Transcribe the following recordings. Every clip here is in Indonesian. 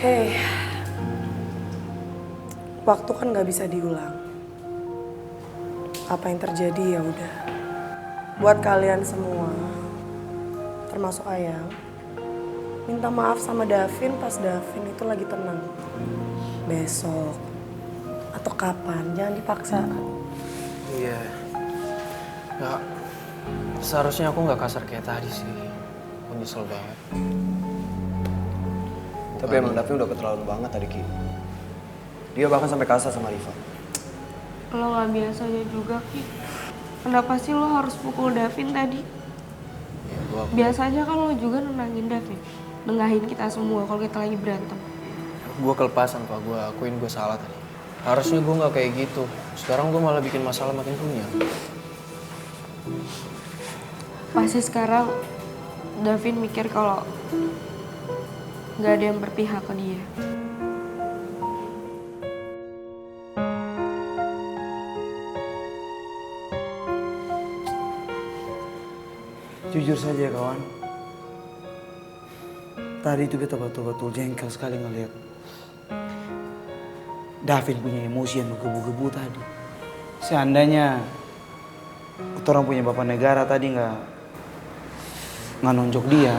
Hei, waktu kan gak bisa diulang. Apa yang terjadi ya udah. Buat kalian semua, termasuk Ayang, minta maaf sama Davin pas Davin itu lagi tenang. Besok atau kapan, jangan dipaksa. Iya. Nggak, seharusnya aku nggak kasar kayak tadi sih. Aku nyesel banget. Tapi emang Davin udah keterlaluan banget tadi, Ki. Dia bahkan sampai kasar sama Riva. Lo gak biasanya juga, Ki. Kenapa sih lo harus pukul Davin tadi? Ya, Biasanya kan lo juga nenangin Davin. Nengahin kita semua kalau kita lagi berantem. gue kelepasan, Pak. Gue akuin gue salah tadi. Harusnya gue nggak kayak gitu. Sekarang gue malah bikin masalah makin runyam. Pasti sekarang Davin mikir kalau gak ada yang berpihak ke dia. Jujur saja kawan, tadi itu beta betul-betul jengkel sekali ngeliat Davin punya emosi yang menggebu-gebu tadi. Seandainya orang punya bapak negara tadi nggak nonjok dia,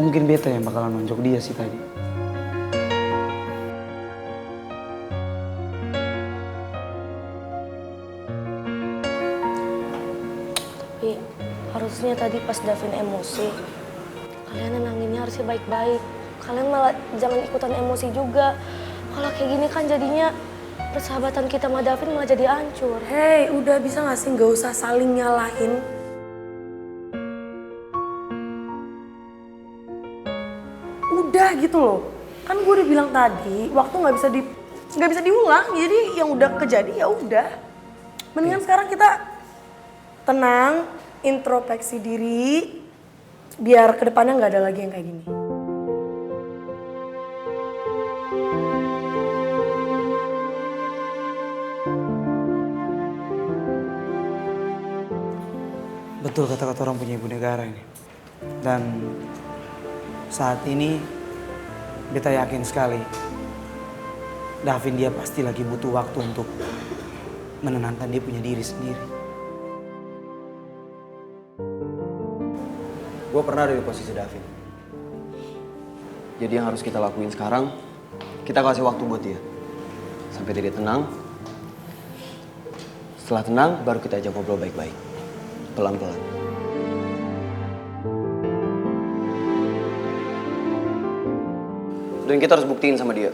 mungkin beta yang bakalan nonjok dia sih tadi. Tapi harusnya tadi pas Davin emosi, kalian nenanginnya harusnya baik-baik. Kalian malah jangan ikutan emosi juga. Kalau kayak gini kan jadinya persahabatan kita sama Davin malah jadi hancur. Hei, udah bisa gak sih gak usah saling nyalahin? Udah gitu loh. Kan gue udah bilang tadi, waktu nggak bisa diulang. Jadi yang udah kejadi ya udah. Mendingan sekarang kita tenang, introspeksi diri, biar kedepannya nggak ada lagi yang kayak gini. Betul kata-kata orang punya ibu negara ini. Dan saat ini beta yakin sekali Davin dia pasti lagi butuh waktu untuk menenangkan dia punya diri sendiri. Gue pernah ada di posisi Davin. Jadi yang harus kita lakuin sekarang, kita kasih waktu buat dia. Sampai dia tenang. Setelah tenang, baru kita ajak ngobrol baik-baik. Pelan-pelan. Dan kita harus buktiin sama dia.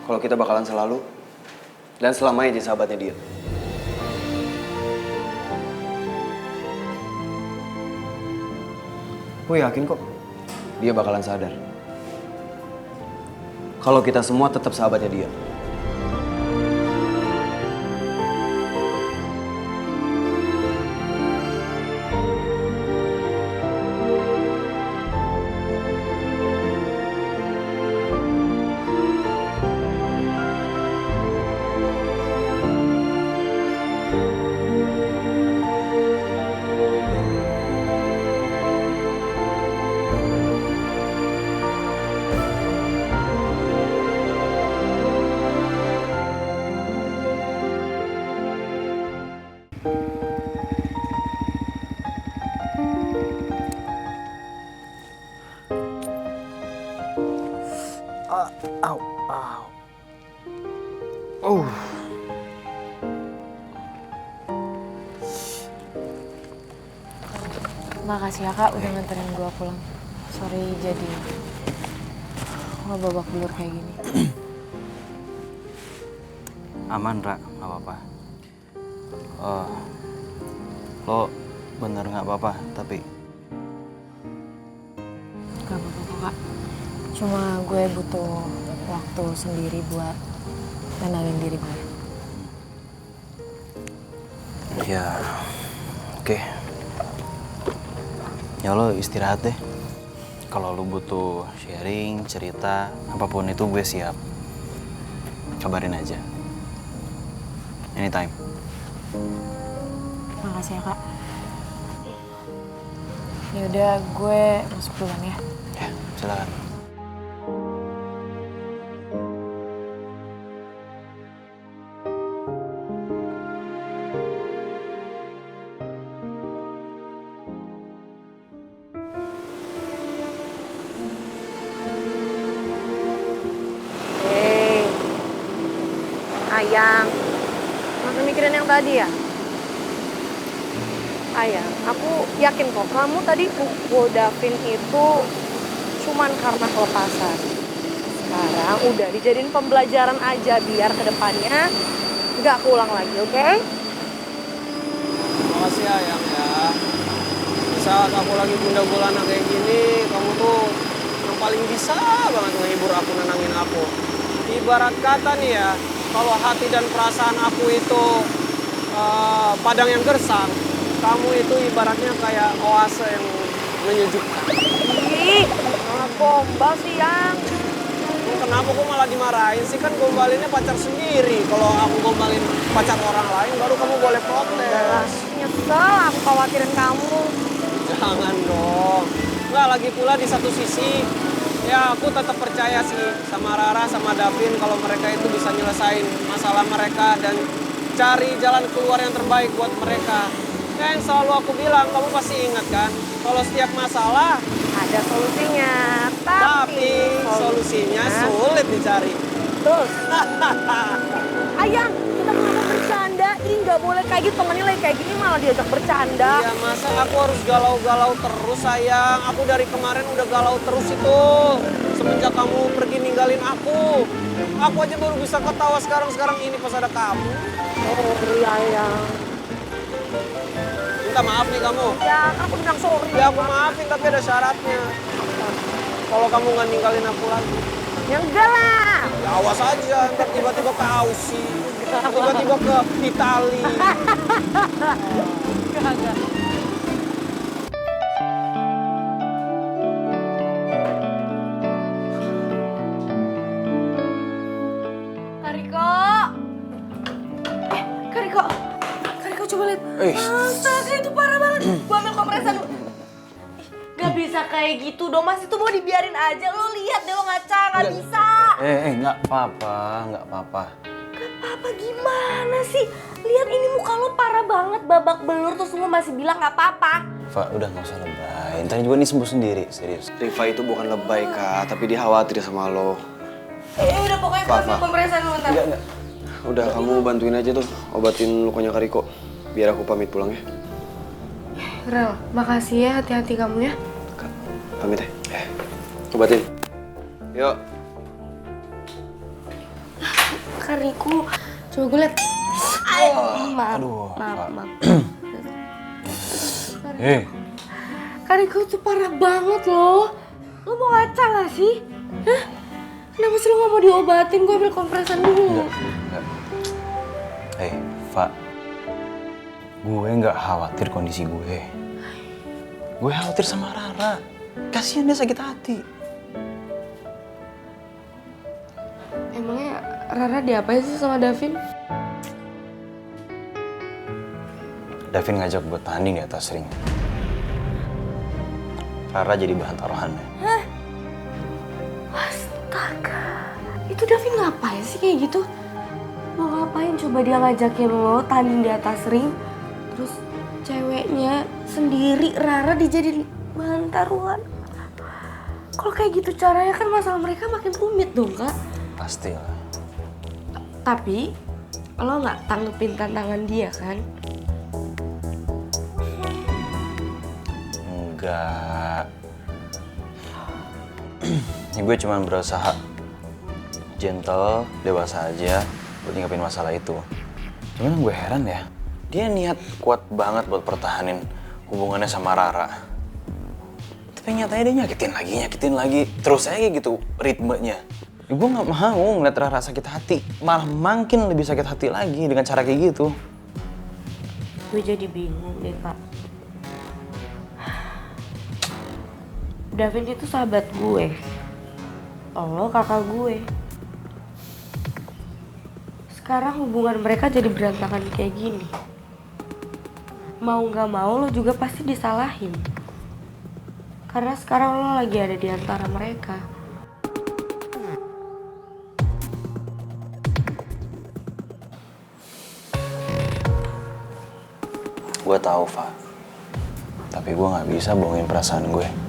Kalau kita bakalan selalu dan selamanya jadi sahabatnya dia. Gue yakin kok dia bakalan sadar kalau kita semua tetap sahabatnya dia. Makasih ya Kak udah nganterin gue pulang. Sorry jadi babak belur kayak gini. Aman, Ra, nggak apa-apa. Lo bener nggak apa-apa, tapi Gak apa-apa kok Kak. Cuma gue butuh waktu sendiri buat tenangin diri gue. ya oke. Ya lo istirahat deh. Kalau lo butuh sharing, cerita, apapun itu gue siap. Kabarin aja. Anytime. Makasih ya Kak. Yaudah, gue masuk duluan ya. Ya, silakan. Hei, Ayang, masih mikirin yang tadi ya? Ayang, aku yakin kok kamu tadi pukul Davin itu cuman karena kelepasan. Sekarang udah dijadiin pembelajaran aja biar kedepannya nggak keulang lagi, oke? Makasih ya, Yang ya. Di saat aku lagi gundah gulana kayak gini, kamu tuh yang paling bisa banget menghibur aku, nenangin aku. Ibarat kata nih ya, kalau hati dan perasaan aku itu padang yang gersang, kamu itu ibaratnya kayak oase yang menyejukkan. Ih, malah gombal sih, Yang. Kenapa kok malah dimarahin sih? Kan gombalinnya pacar sendiri. Kalau aku gombalin pacar orang lain, baru kamu boleh protes. Nyesel, aku khawatirin kamu. Jangan dong. Nggak, lagi pula di satu sisi, ya aku tetap percaya sih sama Rara, sama Davin kalau mereka itu bisa nyelesain masalah mereka dan cari jalan keluar yang terbaik buat mereka. Ya, yang selalu aku bilang, kamu pasti ingat kan? Kalau setiap masalah, Ada solusinya, tapi solusinya sulit dicari. Terus, Ayang, kita kenapa bercanda? Ini nggak boleh kayak gitu, temennya lagi kayak gini malah diajak bercanda. Ya masa aku harus galau-galau terus sayang. Aku dari kemarin udah galau terus itu. Semenjak kamu pergi ninggalin aku. Aku aja baru bisa ketawa sekarang ini pas ada kamu. Oh iya, Ayang. Minta maaf nih kamu. Ya, kan aku bilang sorry. Ya aku maafin tapi ada syaratnya. Kalau kamu nggak ninggalin aku lagi. Ya enggak lah. Ya awas aja, ntar tiba-tiba ke Aussie. Tiba-tiba ke Itali. Enggak. Kariko. Kariko. Kariko coba lihat. Astaga, itu parah banget. Gua ambil kompresan dulu. Gak bisa kayak gitu dong, Mas. Itu mau dibiarin aja. Lo lihat deh, lo ngaca. Gak bisa. Nggak apa-apa, nggak apa-apa. Gak apa-apa gimana sih? Lihat ini muka lo parah banget, babak belur. Terus lo masih bilang gak apa-apa. Fa, udah nggak usah lebay. Ntar juga nih sembuh sendiri, serius. Riva itu bukan lebay kak, tapi dia khawatir sama lo. Udah pokoknya gue ambil kompresan dulu ntar. Enggak. Udah kamu bantuin aja tuh, obatin lukanya Kariko. Biar aku pamit pulang ya. Rel, makasih ya, hati-hati kamu ya. Kak, pamit ya. Obatin. Yuk. Kariko, coba gue liat. Maaf. Kariko tuh parah banget loh. Lo mau ngaca gak sih? Hah? Kenapa sih lo gak mau diobatin? Gue ambil kompresan dulu. Enggak. Fa. Gue nggak khawatir kondisi gue. Gue khawatir sama Rara. Kasian dia sakit hati. Emangnya Rara diapain sih sama Davin? Davin ngajak gue tanding di atas ring. Rara jadi bahan taruhannya. Astaga, itu Davin ngapain sih kayak gitu? Mau ngapain coba dia ngajakin lo tanding di atas ring, terus ceweknya sendiri Rara dijadiin bahan taruhan. Kalau kayak gitu caranya kan masalah mereka makin rumit dong, Kak. Pastilah. Tapi lo nggak tanggepin tantangan dia kan? Enggak. Ini gue cuma berusaha gentle, dewasa aja buat nyikapin masalah itu. Cuman gue heran ya, dia niat kuat banget buat pertahanin hubungannya sama Rara. Tapi nyatanya dia nyakitin lagi. Terus aja kayak gitu ritmenya. Ya, gue gak mau ngeliat Rara sakit hati. Malah makin lebih sakit hati lagi dengan cara kayak gitu. Gue jadi bingung deh, Kak. Davin itu sahabat gue. Lo kakak gue. Sekarang hubungan mereka jadi berantakan kayak gini. Mau gak mau lo juga pasti disalahin. Karena sekarang lo lagi ada di antara mereka. Gue tahu, Fa. Tapi gue nggak bisa bohongin perasaan gue.